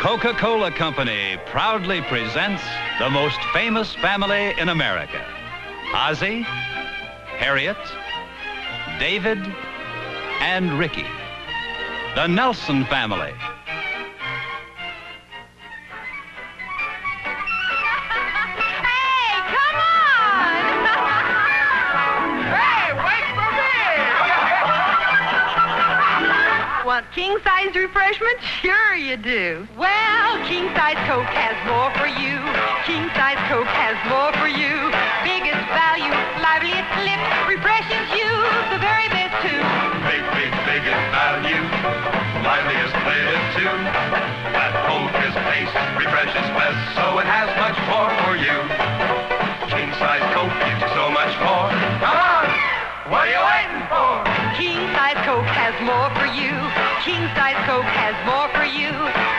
Coca-Cola Company proudly presents the most famous family in America. Ozzie, Harriet, David, and Ricky. The Nelson family. Hey, come on! Hey, wait for me! Want king-size refreshments? Sure you do. Well, king-size Coke has more for you. King-size Coke has more for you. Biggest value, liveliest lip, refreshes you the very best too. Biggest value, liveliest lip too. That Coke is taste, refreshes best, so it has much more for you. King-size Coke gives you so much more. Come on! What are you waiting for? King-size Coke has more for you. King-size Coke has more for you.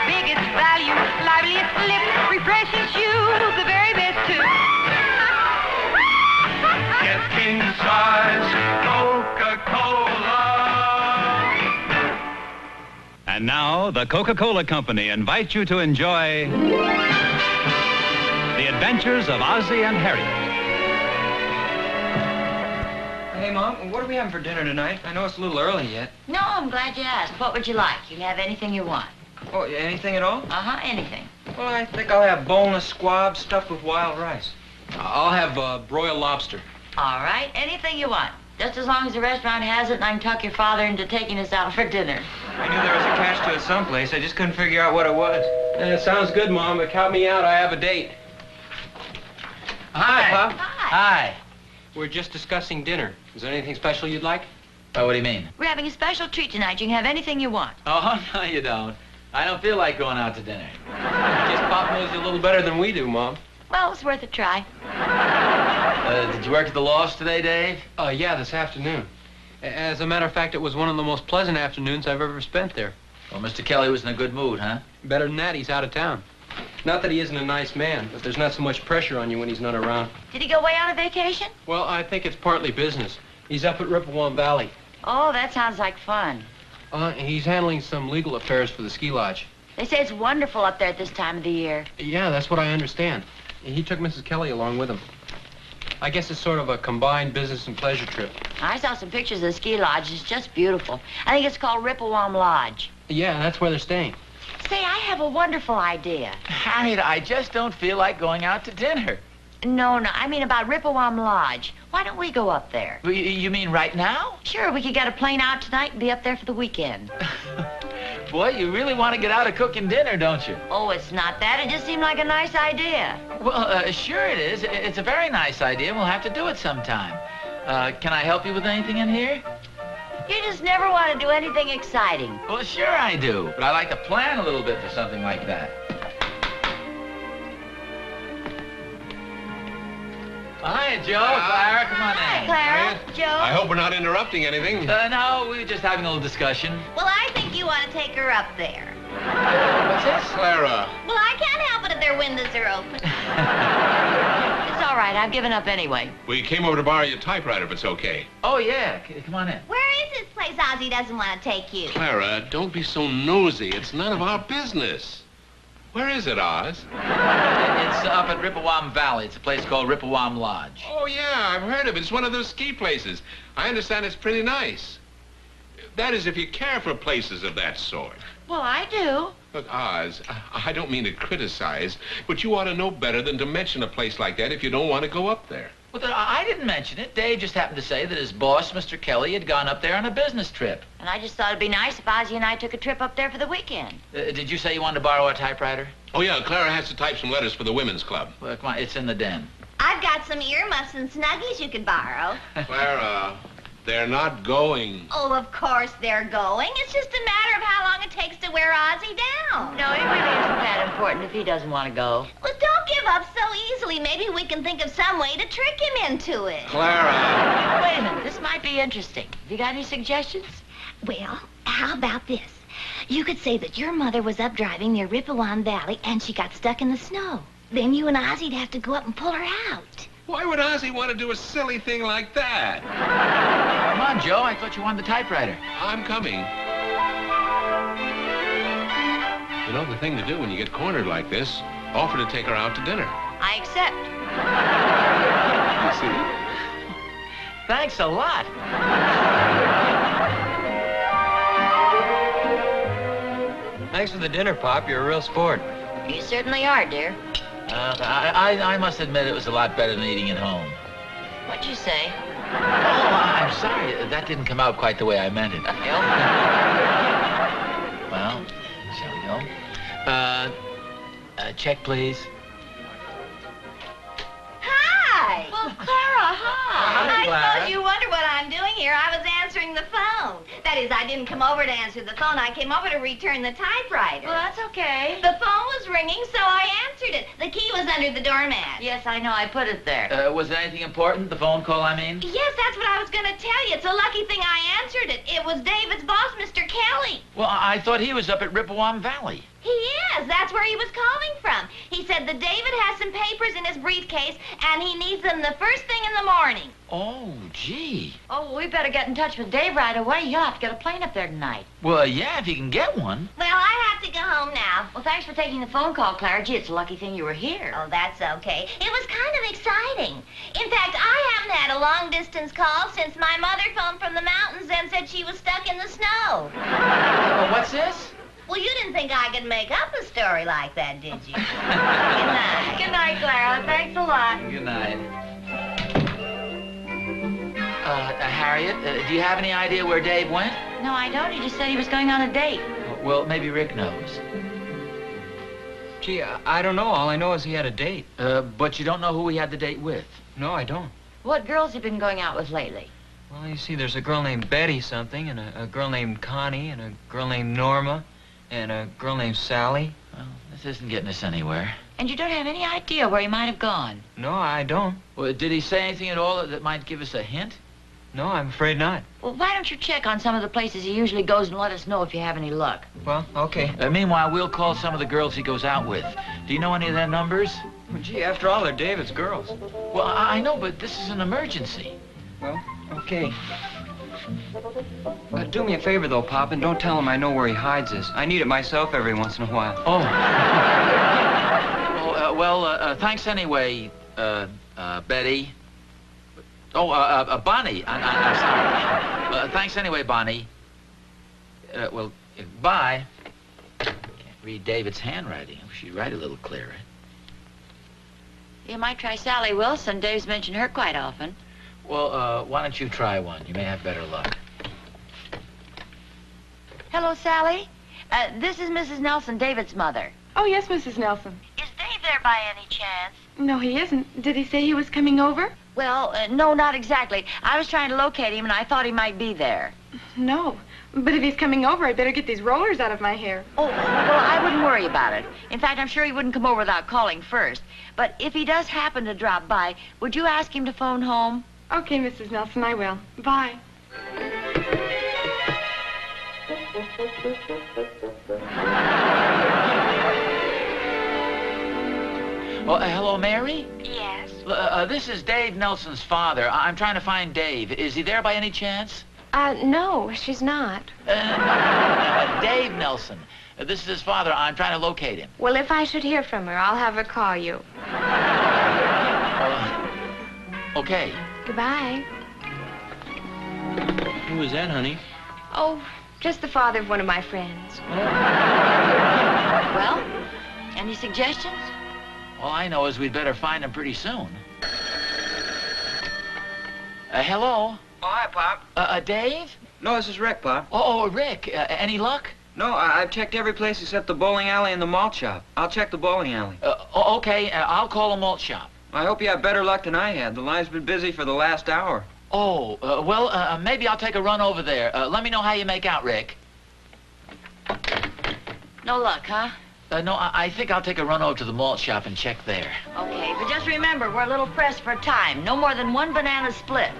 Biggest value, liveliest lip, refreshes you the very best too. Get king-size Coca-Cola. And now, the Coca-Cola Company invites you to enjoy The Adventures of Ozzie and Harriet. Hey, Mom, what are we having for dinner tonight? I know it's a little early yet. No, I'm glad you asked. What would you like? You can have anything you want. Oh, anything at all? Uh-huh, anything. Well, I think I'll have boneless squab stuffed with wild rice. I'll have broiled lobster. All right, anything you want. Just as long as the restaurant has it and I can talk your father into taking us out for dinner. I knew there was a catch to it someplace. I just couldn't figure out what it was. It sounds good, Mom, but count me out. I have a date. Hi, Pop. Hi. We're just discussing dinner. Is there anything special you'd like? Oh, what do you mean? We're having a special treat tonight. You can have anything you want. Oh, no, you don't. I don't feel like going out to dinner. I guess Pop knows you a little better than we do, Mom. Well, it's worth a try. Did you work at the loft today, Dave? Yeah, this afternoon. As a matter of fact, it was one of the most pleasant afternoons I've ever spent there. Well, Mr. Kelly was in a good mood, huh? Better than that, he's out of town. Not that he isn't a nice man, but there's not so much pressure on you when he's not around. Did he go away on a vacation? Well, I think it's partly business. He's up at Ripplewan Valley. Oh, that sounds like fun. He's handling some legal affairs for the ski lodge. They say it's wonderful up there at this time of the year. Yeah, that's what I understand. He took Mrs. Kelly along with him. I guess it's sort of a combined business and pleasure trip. I saw some pictures of the ski lodge. It's just beautiful. I think it's called Ripplewan Lodge. Yeah, that's where they're staying. Say, I have a wonderful idea. Harriet, I just don't feel like going out to dinner. No, I mean about Ripplewan Lodge. Why don't we go up there? You mean right now? Sure, we could get a plane out tonight and be up there for the weekend. Boy, you really want to get out of cooking dinner, don't you? Oh, it's not that. It just seemed like a nice idea. Well, sure it is. It's a very nice idea, and we'll have to do it sometime. Can I help you with anything in here? You just never want to do anything exciting. Well, sure I do, but I like to plan a little bit for something like that. Hi, Joe. Clara, come on Hi, in. Clara, Joe. I hope we're not interrupting anything. No, we were just having a little discussion. Well, I think you want to take her up there. What's this? Clara. Well, I can't help it if their windows are open. It's all right. I've given up anyway. We came over to borrow your typewriter if it's okay. Oh, yeah. Come on in. Where is this place Ozzie doesn't want to take you? Clara, don't be so nosy. It's none of our business. Where is it, Oz? It's up at Ripplewan Valley. It's a place called Ripplewan Lodge. Oh, yeah, I've heard of it. It's one of those ski places. I understand it's pretty nice. That is, if you care for places of that sort. Well, I do. Look, Oz, I don't mean to criticize, but you ought to know better than to mention a place like that if you don't want to go up there. Well, I didn't mention it. Dave just happened to say that his boss, Mr. Kelly, had gone up there on a business trip. And I just thought it'd be nice if Ozzie and I took a trip up there for the weekend. Did you say you wanted to borrow a typewriter? Oh, yeah, Clara has to type some letters for the women's club. Well, come on, it's in the den. I've got some earmuffs and snuggies you could borrow. Clara, they're not going. Oh, of course they're going. It's just a matter of how long it takes to wear Ozzie down. No, it really isn't that important if he doesn't want to go. Well, don't give up so easily. Maybe we can think of some way to trick him into it. Clara. Wait a minute. This might be interesting. Have you got any suggestions? Well, how about this? You could say that your mother was up driving near Ripplewan Valley and she got stuck in the snow. Then you and Ozzie'd have to go up and pull her out. Why would Ozzie want to do a silly thing like that? Come on, Joe. I thought you wanted the typewriter. I'm coming. You know, the thing to do when you get cornered like this, offer to take her out to dinner. I accept. You see? Thanks a lot. Thanks for the dinner, Pop. You're a real sport. You certainly are, dear. I must admit it was a lot better than eating at home. What'd you say? Oh, I'm sorry. That didn't come out quite the way I meant it. Well, shall we go? Check, please. Hi. Well, Clara, hi. I Clara. suppose you wonder what I'm doing here. I was answering the phone. That is, I didn't come over to answer the phone. I came over to return the typewriter. Well, that's okay. The phone was ringing, so I answered it. The key was under the doormat. Yes, I know. I put it there. Was it anything important, the phone call, I mean? Yes, that's what I was going to tell you. It's a lucky thing I answered it. It was David's boss, Mr. Kelly. Well, I thought he was up at Rippewam Valley. He is. That's where he was calling from. He said that David has some papers in his briefcase, and he needs them the first thing in the morning. Oh, gee. Oh, well, we better get in touch with Dave right away. You'll have to get a plane up there tonight. Well, yeah, if you can get one. Well, I have to go home now. Well, thanks for taking the phone call, Clara. Gee, it's a lucky thing you were here. Oh, that's okay. It was kind of exciting. In fact, I haven't had a long-distance call since my mother phoned from the mountains and said she was stuck in the snow. What's this? Well, you didn't think I could make up a story like that, did you? Good night. Good night, Clara. Thanks a lot. Good night. Harriet, do you have any idea where Dave went? No, I don't. He just said he was going on a date. Well, maybe Rick knows. Gee, I don't know. All I know is he had a date. But you don't know who he had the date with? No, I don't. What girls have you been going out with lately? Well, you see, there's a girl named Betty something, and a girl named Connie, and a girl named Norma, and a girl named Sally. Well, this isn't getting us anywhere. And you don't have any idea where he might have gone? No, I don't. Well, did he say anything at all that might give us a hint? No, I'm afraid not. Well, why don't you check on some of the places he usually goes and let us know if you have any luck? Well, okay. Meanwhile, we'll call some of the girls he goes out with. Do you know any of their numbers? Well, gee, after all, they're David's girls. Well, I know, but this is an emergency. Well, okay. Do me a favor, though, Pop, and don't tell him I know where he hides this. I need it myself every once in a while. Oh. Thanks anyway, Betty. Oh, Bonnie. I'm sorry. Thanks anyway, Bonnie. Bye. Can't read David's handwriting. I wish she'd write a little clearer. You might try Sally Wilson. Dave's mentioned her quite often. Well, why don't you try one? You may have better luck. Hello, Sally. This is Mrs. Nelson, David's mother. Oh, yes, Mrs. Nelson. Is Dave there by any chance? No, he isn't. Did he say he was coming over? Well, no, not exactly. I was trying to locate him, and I thought he might be there. No. But if he's coming over, I'd better get these rollers out of my hair. Oh, well, I wouldn't worry about it. In fact, I'm sure he wouldn't come over without calling first. But if he does happen to drop by, would you ask him to phone home? Okay, Mrs. Nelson, I will. Bye. Well, hello, Mary? Yes. This is Dave Nelson's father. I'm trying to find Dave. Is he there by any chance? No, she's not. Dave Nelson. This is his father. I'm trying to locate him. Well, if I should hear from her, I'll have her call you. Okay. Goodbye. Who was that, honey? Oh, just the father of one of my friends. Well, any suggestions? All I know is we'd better find him pretty soon. Hello? Oh, hi, Pop. Dave? No, this is Rick, Pop. Oh, Rick. Any luck? No, I've checked every place except the bowling alley and the malt shop. I'll check the bowling alley. Okay. I'll call a malt shop. I hope you have better luck than I had. The line's been busy for the last hour. Oh, maybe I'll take a run over there. Let me know how you make out, Rick. No luck, huh? No, I think I'll take a run over to the malt shop and check there. Okay, but just remember, we're a little pressed for time. No more than one banana split.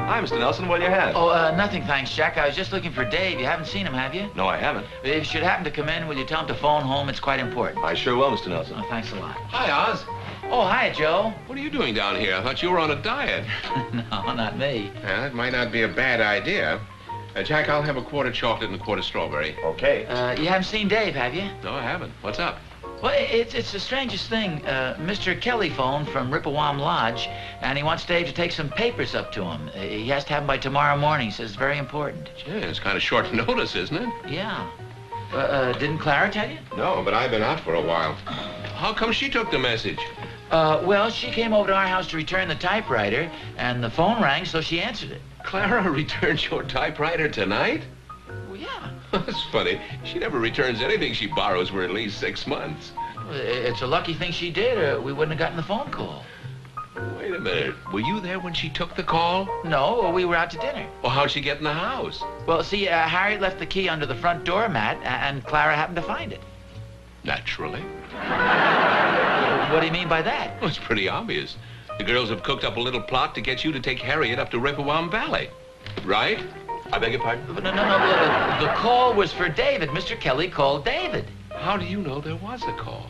I'm Mr. Nelson. What'll you have? Oh, nothing, thanks, Jack. I was just looking for Dave. You haven't seen him, have you? No, I haven't. If you should happen to come in, will you tell him to phone home? It's quite important. I sure will, Mr. Nelson. Oh, thanks a lot. Hi, Oz. Oh, hi, Joe. What are you doing down here? I thought you were on a diet. No, not me. Yeah, that might not be a bad idea. Jack, I'll have a quart of chocolate and a quart of strawberry. Okay. You haven't seen Dave, have you? No, I haven't. What's up? Well, it's the strangest thing. Mr. Kelly phoned from Rippewam Lodge, and he wants Dave to take some papers up to him. He has to have them by tomorrow morning. He says it's very important. Gee, it's kind of short notice, isn't it? Yeah. Didn't Clara tell you? No, but I've been out for a while. How come she took the message? Well, she came over to our house to return the typewriter, and the phone rang, so she answered it. Clara returns your typewriter tonight? Well, yeah. That's funny. She never returns anything she borrows for at least 6 months. It's a lucky thing she did, or we wouldn't have gotten the phone call. Wait a minute. Were you there when she took the call? No, we were out to dinner. Well, how'd she get in the house? Well, see, Harriet left the key under the front doormat, and Clara happened to find it. Naturally. What do you mean by that? Well, it's pretty obvious. The girls have cooked up a little plot to get you to take Harriet up to Rippewam Valley. Right? I beg your pardon? No. The call was for David. Mr. Kelly called David. How do you know there was a call?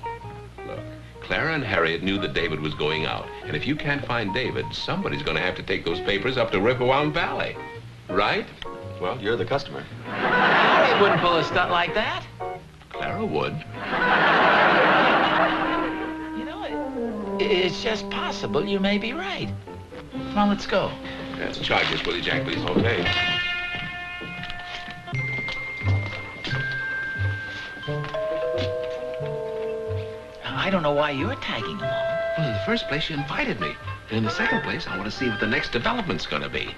Look, Clara and Harriet knew that David was going out. And if you can't find David, somebody's going to have to take those papers up to Rippewam Valley. Right? Well, you're the customer. Harriet wouldn't pull a stunt like that. Clara would. You know, it's just possible you may be right. Come on, let's go. Charge this, will you, Jack, please? Okay. I don't know why you're tagging along. Well, in the first place, you invited me. And in the second place, I want to see what the next development's going to be.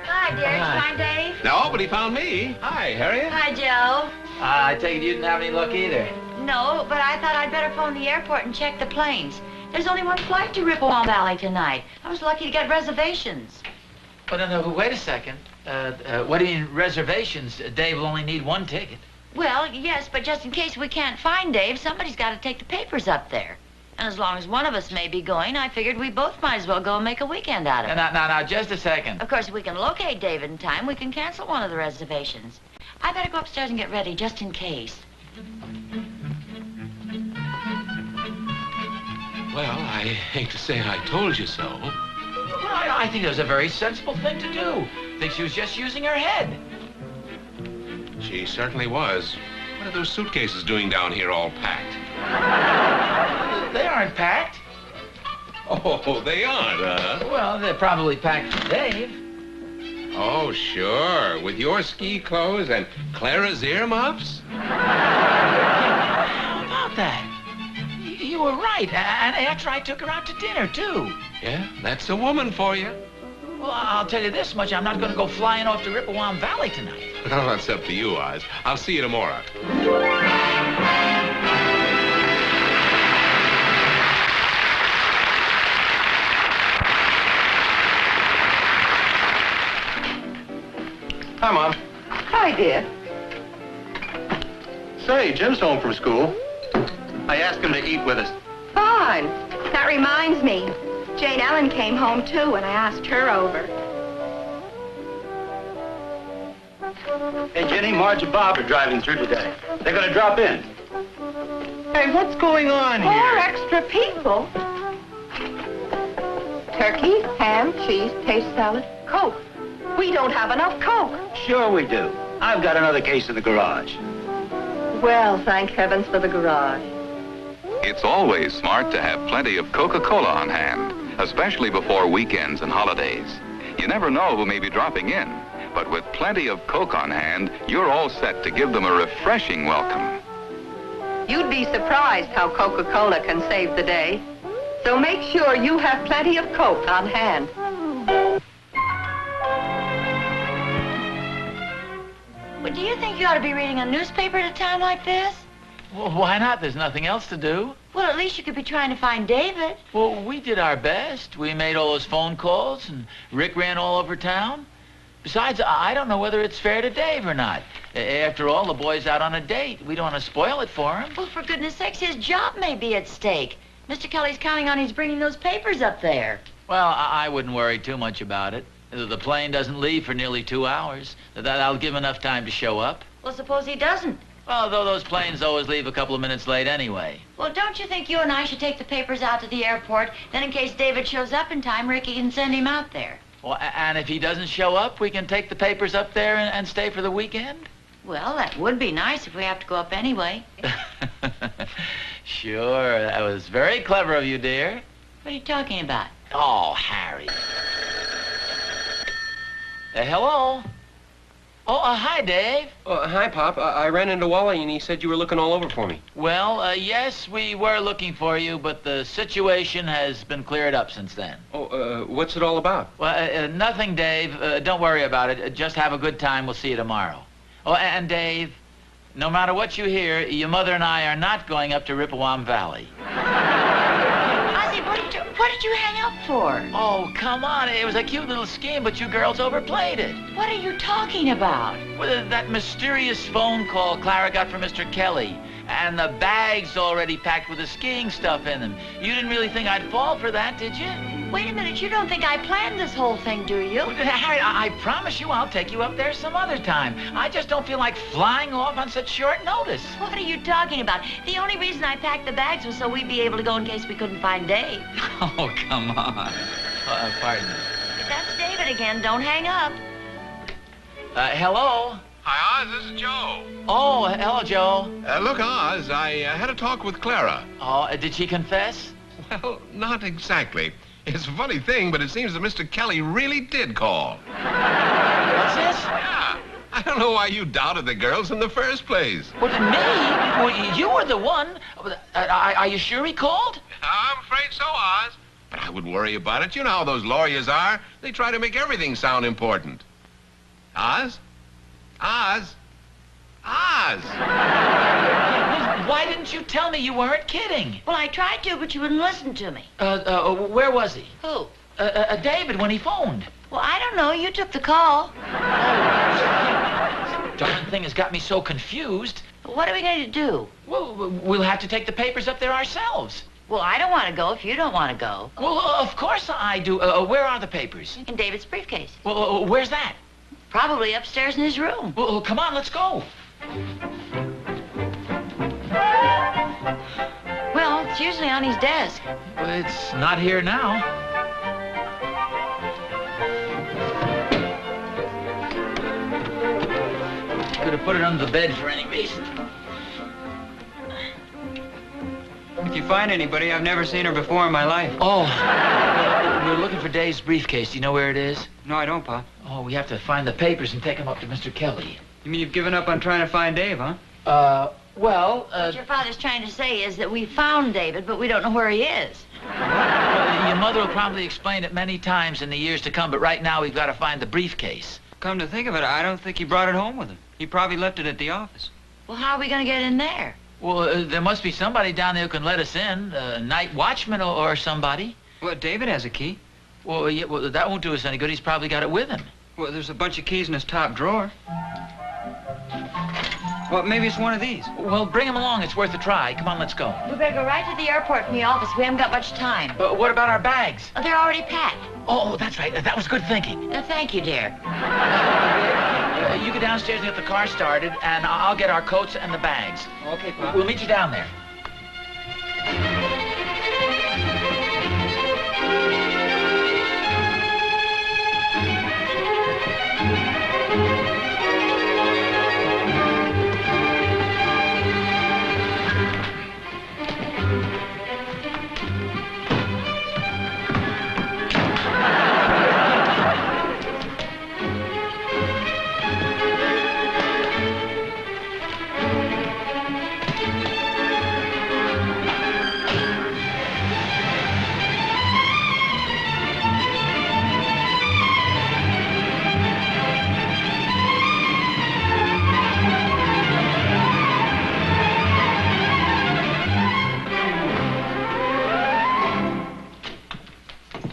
Hi, dear. Did you Hi. find Dave? No, but he found me. Hi, Harriet. Hi, Joe. I take it you didn't have any luck either. No, but I thought I'd better phone the airport and check the planes. There's only one flight to Rippewam Valley tonight. I was lucky to get reservations. Oh, no, wait a second. What do you mean, reservations? Dave will only need one ticket. Well, yes, but just in case we can't find Dave, somebody's got to take the papers up there. And as long as one of us may be going, I figured we both might as well go and make a weekend out of it. Now, just a second. Of course, if we can locate David in time, we can cancel one of the reservations. I better go upstairs and get ready, just in case. Well, I hate to say I told you so. Well, I think it was a very sensible thing to do. I think she was just using her head. She certainly was. What are those suitcases doing down here all packed? They aren't packed. Oh, they aren't, huh? Well, they're probably packed for Dave. Oh, sure. With your ski clothes and Clara's earmuffs? How about that? You were right. And after I took her out to dinner, too. Yeah, that's a woman for you. Well, I'll tell you this much. I'm not going to go flying off to Rippewam Valley tonight. Well, that's up to you, Oz. I'll see you tomorrow. Hi, Mom. Hi, dear. Say, Jim's home from school. I asked him to eat with us. Fine. That reminds me. Jane Ellen came home, too, and I asked her over. Hey, Jenny, Marge and Bob are driving through today. They're going to drop in. Hey, what's going on Four here? extra people. Turkey, ham, cheese, taste salad, Coke. We don't have enough Coke. Sure we do. I've got another case in the garage. Well, thank heavens for the garage. It's always smart to have plenty of Coca-Cola on hand, especially before weekends and holidays. You never know who may be dropping in, but with plenty of Coke on hand, you're all set to give them a refreshing welcome. You'd be surprised how Coca-Cola can save the day. So make sure you have plenty of Coke on hand. Well, do you think you ought to be reading a newspaper at a time like this? Well, why not? There's nothing else to do. Well, at least you could be trying to find David. Well, we did our best. We made all those phone calls, and Rick ran all over town. Besides, I don't know whether it's fair to Dave or not. After all, the boy's out on a date. We don't want to spoil it for him. Well, for goodness sakes, his job may be at stake. Mr. Kelly's counting on his bringing those papers up there. Well, I wouldn't worry too much about it. The plane doesn't leave for nearly 2 hours. That'll give him enough time to show up. Well, suppose he doesn't. Well, though those planes always leave a couple of minutes late anyway. Well, don't you think you and I should take the papers out to the airport? Then in case David shows up in time, Ricky can send him out there. Well, and if he doesn't show up, we can take the papers up there and stay for the weekend? Well, that would be nice if we have to go up anyway. Sure, that was very clever of you, dear. What are you talking about? Oh, Harry. Hello? Oh, hi, Dave. Hi, Pop. I ran into Wally, and he said you were looking all over for me. Well, yes, we were looking for you, but the situation has been cleared up since then. Oh, what's it all about? Well, nothing, Dave. Don't worry about it. Just have a good time. We'll see you tomorrow. Oh, and Dave, no matter what you hear, your mother and I are not going up to Rippewam Valley. Ozzie, what did you hang up for? Oh, come on. It was a cute little scheme, but you girls overplayed it. What are you talking about? Well, that mysterious phone call Clara got from Mr. Kelly. And the bag's already packed with the skiing stuff in them. You didn't really think I'd fall for that, did you? Wait a minute, you don't think I planned this whole thing, do you? Well, Harriet, I promise you I'll take you up there some other time. I just don't feel like flying off on such short notice. What are you talking about? The only reason I packed the bags was so we'd be able to go in case we couldn't find Dave. Oh, come on. Pardon me. That's David again. Don't hang up. Hello? Hi, Oz. This is Joe. Oh, hello, Joe. Look, Oz, I had a talk with Clara. Oh, did she confess? Well, not exactly. It's a funny thing, but it seems that Mr. Kelly really did call. What's this? Yeah. I don't know why you doubted the girls in the first place. What, me? Well, you were the one. Are you sure he called? I'm afraid so, Oz. But I wouldn't worry about it. You know how those lawyers are. They try to make everything sound important. Oz? Oz? Oz! Why didn't you tell me you weren't kidding? Well, I tried to, but you wouldn't listen to me. Where was he? Who? David, when he phoned. Well, I don't know. You took the call. Oh, darn thing has got me so confused. What are we going to do? Well, we'll have to take the papers up there ourselves. Well, I don't want to go if you don't want to go. Well, of course I do. Where are the papers? In David's briefcase. Well, where's that? Probably upstairs in his room. Well, come on, let's go. Well, it's usually on his desk. Well, it's not here now. Could have put it under the bed for any reason. If you find anybody, I've never seen her before in my life. Oh, we're looking for Dave's briefcase. Do you know where it is? No, I don't, Pop. Oh, we have to find the papers and take them up to Mr. Kelly. You mean you've given up on trying to find Dave, huh? What your father's trying to say is that we found David, but we don't know where he is. Well, your mother will probably explain it many times in the years to come, but right now we've got to find the briefcase. Come to think of it, I don't think he brought it home with him. He probably left it at the office. Well, how are we going to get in there? Well, there must be somebody down there who can let us in. A night watchman or somebody. Well, David has a key. Well, yeah, well, that won't do us any good. He's probably got it with him. Well, there's a bunch of keys in his top drawer. Well, maybe it's one of these. Well, bring him along. It's worth a try. Come on, let's go. We better go right to the airport from the office. We haven't got much time. What about our bags? Oh, they're already packed. Oh, that's right. That was good thinking. Thank you, dear. You go downstairs and get the car started, and I'll get our coats and the bags. Okay, Pop. We'll meet you down there.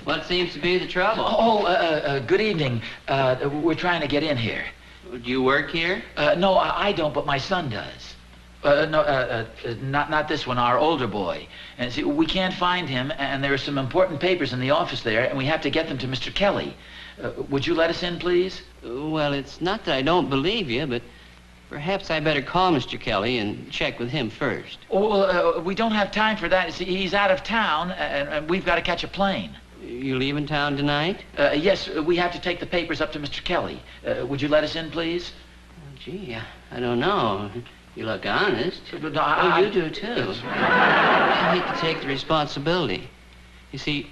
What seems to be the trouble? Good evening. We're trying to get in here. Do you work here? No, I don't, but my son does. Not this one, our older boy. And see, we can't find him, and there are some important papers in the office there, and we have to get them to Mr. Kelly. Would you let us in, please? Well, it's not that I don't believe you, but perhaps I better call Mr. Kelly and check with him first. Oh, we don't have time for that. See, he's out of town, and we've got to catch a plane. You leaving town tonight? Yes, we have to take the papers up to Mr. Kelly. Would you let us in, please? Oh, gee, I don't know. You look honest. But you do, too. I hate to take the responsibility. You see,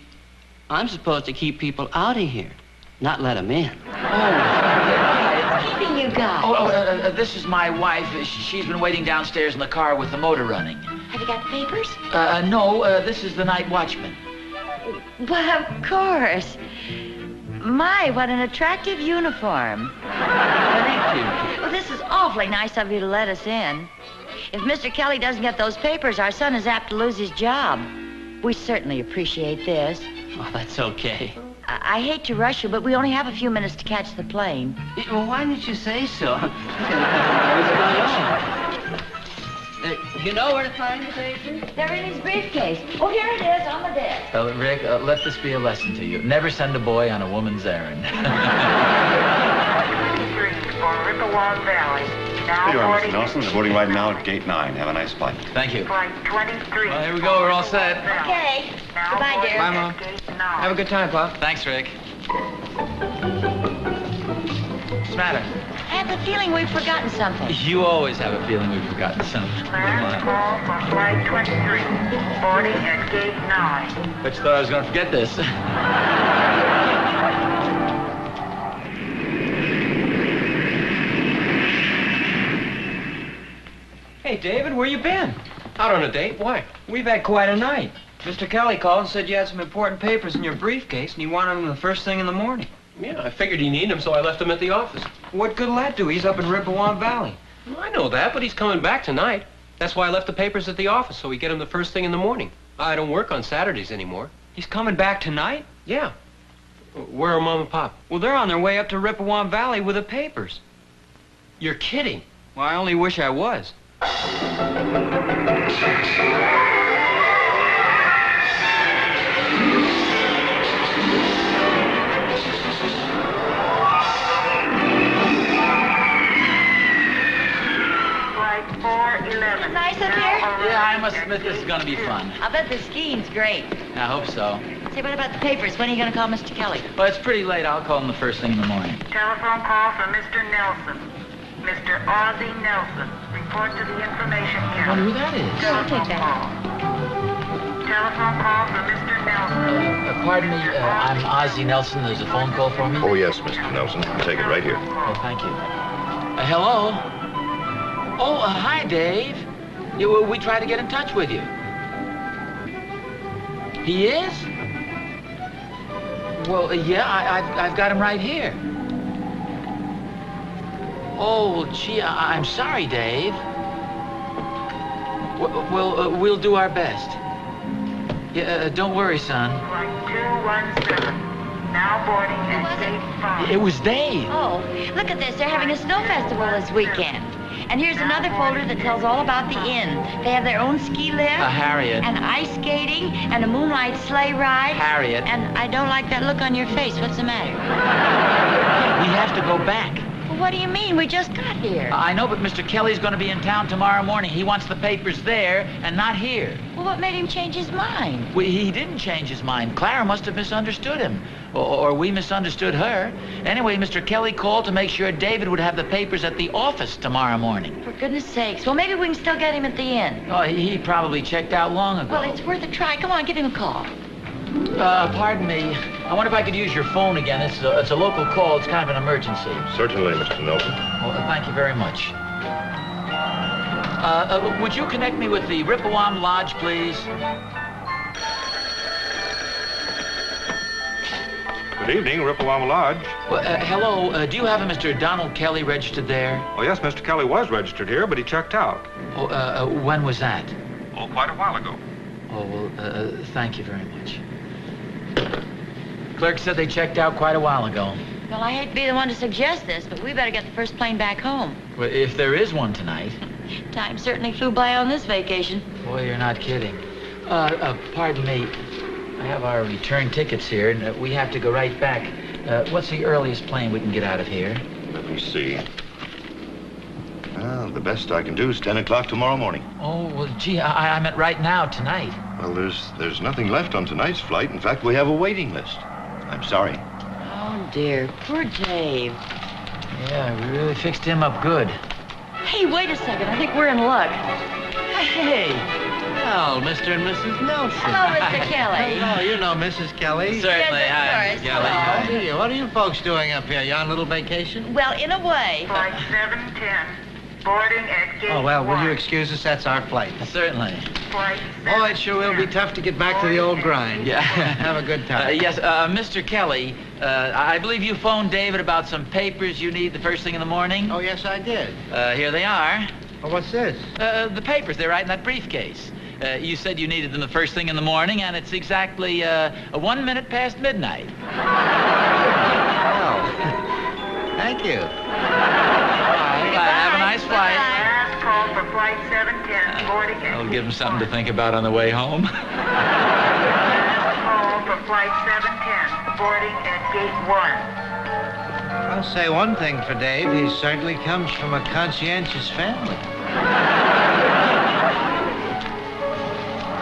I'm supposed to keep people out of here, not let them in. What's keeping you guys? This is my wife. She's been waiting downstairs in the car with the motor running. Have you got the papers? No, this is the night watchman. Well, of course. My, what an attractive uniform. Thank you. Well, this is awfully nice of you to let us in. If Mr. Kelly doesn't get those papers, our son is apt to lose his job. We certainly appreciate this. Oh, that's okay. I hate to rush you, but we only have a few minutes to catch the plane. Well, why didn't you say so? You know where to find the papers? They're in his briefcase. Oh, here it is on the desk. Rick, let this be a lesson to you. Never send a boy on a woman's errand. For Rippewalk Valley. Here you are, Mr. Nelson. They're boarding right now at Gate 9. Have a nice flight. Thank you. Flight 23. Well, here we go. We're all set. Okay. Goodbye, dear. Bye, Mom. Have a good time, Pop. Thanks, Rick. What's the matter? I have a feeling we've forgotten something. You always have a feeling we've forgotten something. Last call for Flight 23. Boarding at Gate 9. Bet you thought I was going to forget this. Hey, David, where you been? Out on a date? Why? We've had quite a night. Mr. Kelly called and said you had some important papers in your briefcase and you wanted them the first thing in the morning. Yeah, I figured he needed them, so I left them at the office. What good'll that do? He's up in Rippewalk Valley. Well, I know that, but he's coming back tonight. That's why I left the papers at the office, so we get them the first thing in the morning. I don't work on Saturdays anymore. He's coming back tonight? Yeah. Where are Mom and Pop? Well, they're on their way up to Rippewalk Valley with the papers. You're kidding. Well, I only wish I was. Flight 411. Nice up here? Yeah, I must admit this is going to be fun. I bet the skiing's great. I hope so. Say, what about the papers? When are you going to call Mr. Kelly? Well, it's pretty late. I'll call him the first thing in the morning. Telephone call for Mr. Nelson. Mr. Ozzie Nelson. Report to the information I unit. wonder who that is. I'll take that. Telephone call for Mr. Nelson. Pardon me, I'm Ozzie Nelson. There's a phone call for me? Oh, yes, Mr. Nelson. I'll take it right here. Oh, thank you. Hello? Oh, hi, Dave. We tried to get in touch with you. He is? Well, yeah, I've got him right here. Oh, gee, I'm sorry, Dave. Well, we'll do our best. Yeah, don't worry, son. Flight 217. Now boarding at Gate 5. It was Dave. Oh, look at this. They're having a snow festival this weekend. And here's another folder that tells all about the inn. They have their own ski lift. Harriet. And ice skating. And a moonlight sleigh ride. Harriet. And I don't like that look on your face. What's the matter? We have to go back. Well, what do you mean? We just got here. I know, but Mr. Kelly's going to be in town tomorrow morning. He wants the papers there and not here. Well, what made him change his mind? Well, he didn't change his mind. Clara must have misunderstood him. Or we misunderstood her. Anyway, Mr. Kelly called to make sure David would have the papers at the office tomorrow morning. For goodness sakes. Well, maybe we can still get him at the inn. Oh, he probably checked out long ago. Well, it's worth a try. Come on, give him a call. Pardon me. I wonder if I could use your phone again. It's a local call. It's kind of an emergency. Certainly, Mr. Nelson. Well, thank you very much. Would you connect me with the Rippewalk Lodge, please? Good evening, Rippewalk Lodge. Well, hello. Do you have a Mr. Donald Kelly registered there? Oh, yes, Mr. Kelly was registered here, but he checked out. Oh, when was that? Oh, quite a while ago. Oh, well, thank you very much. Clerk said they checked out quite a while ago. Well, I hate to be the one to suggest this, but we better get the first plane back home. Well, if there is one tonight. Time certainly flew by on this vacation. Boy, you're not kidding. Pardon me. I have our return tickets here, and we have to go right back. What's the earliest plane we can get out of here? Let me see. Well, the best I can do is 10 o'clock tomorrow morning. Oh, well, gee, I meant right now, tonight. Well, there's nothing left on tonight's flight. In fact, we have a waiting list. I'm sorry. Oh, dear. Poor Dave. Yeah, we really fixed him up good. Hey, wait a second. I think we're in luck. Hey. Well, Mr. and Mrs. Nelson. Hello, Mr. Kelly. Oh, you know Mrs. Kelly. Certainly. Yes, of course. Kelly. Hello. How do you? What are you folks doing up here? You on a little vacation? Well, in a way. Flight 710, boarding at gate Oh, well, will 1. you excuse us? That's our flight. Certainly. Flight Oh, it sure will be tough to get back to the old grind. Yeah. Have a good time. Yes, Mr. Kelly, I believe you phoned David about some papers you need the first thing in the morning. Oh, yes, I did. Here they are. Oh, what's this? The papers, they're right in that briefcase. You said you needed them the first thing in the morning, and it's exactly 1 minute past midnight. Oh. Thank you. Have a nice flight. Last call for flight 710, boarding at I'll give him something to think about on the way home. Last call for flight 710, boarding at gate 1. I'll say one thing for Dave. He certainly comes from a conscientious family.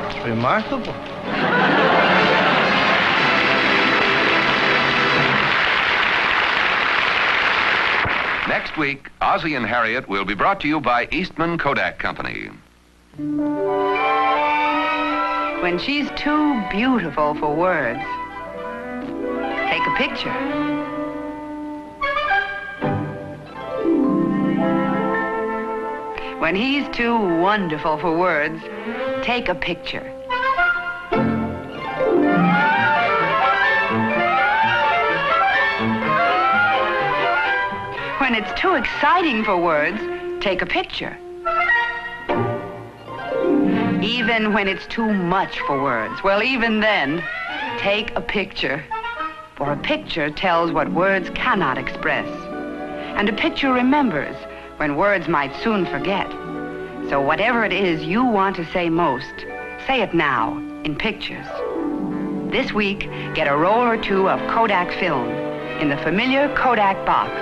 It's remarkable. Next week, Ozzie and Harriet will be brought to you by Eastman Kodak Company. When she's too beautiful for words, take a picture. When he's too wonderful for words, take a picture. When it's too exciting for words, take a picture. Even when it's too much for words, well, even then, take a picture. For a picture tells what words cannot express. And a picture remembers when words might soon forget. So whatever it is you want to say most, say it now in pictures. This week, get a roll or two of Kodak film in the familiar Kodak box.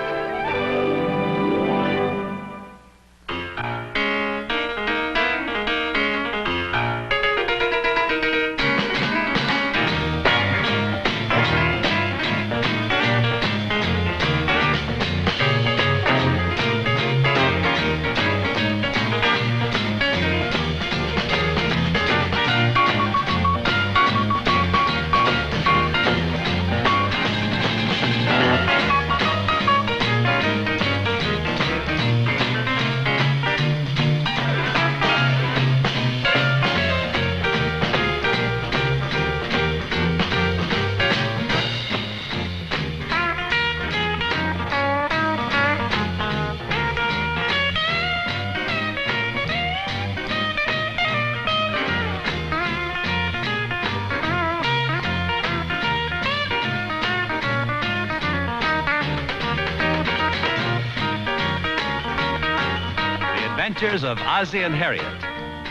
Adventures of Ozzie and Harriet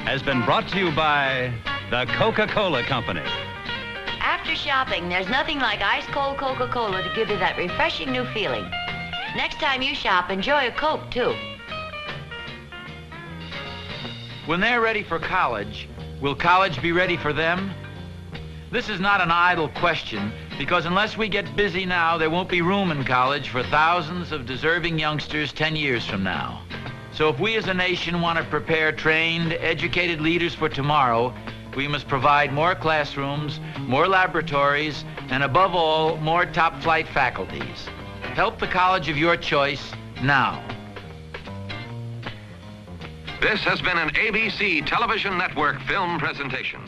has been brought to you by the Coca-Cola Company. After shopping, there's nothing like ice-cold Coca-Cola to give you that refreshing new feeling. Next time you shop, enjoy a Coke, too. When they're ready for college, will college be ready for them? This is not an idle question, because unless we get busy now, there won't be room in college for thousands of deserving youngsters 10 years from now. So if we as a nation want to prepare trained, educated leaders for tomorrow, we must provide more classrooms, more laboratories, and above all, more top-flight faculties. Help the college of your choice now. This has been an ABC Television Network film presentation.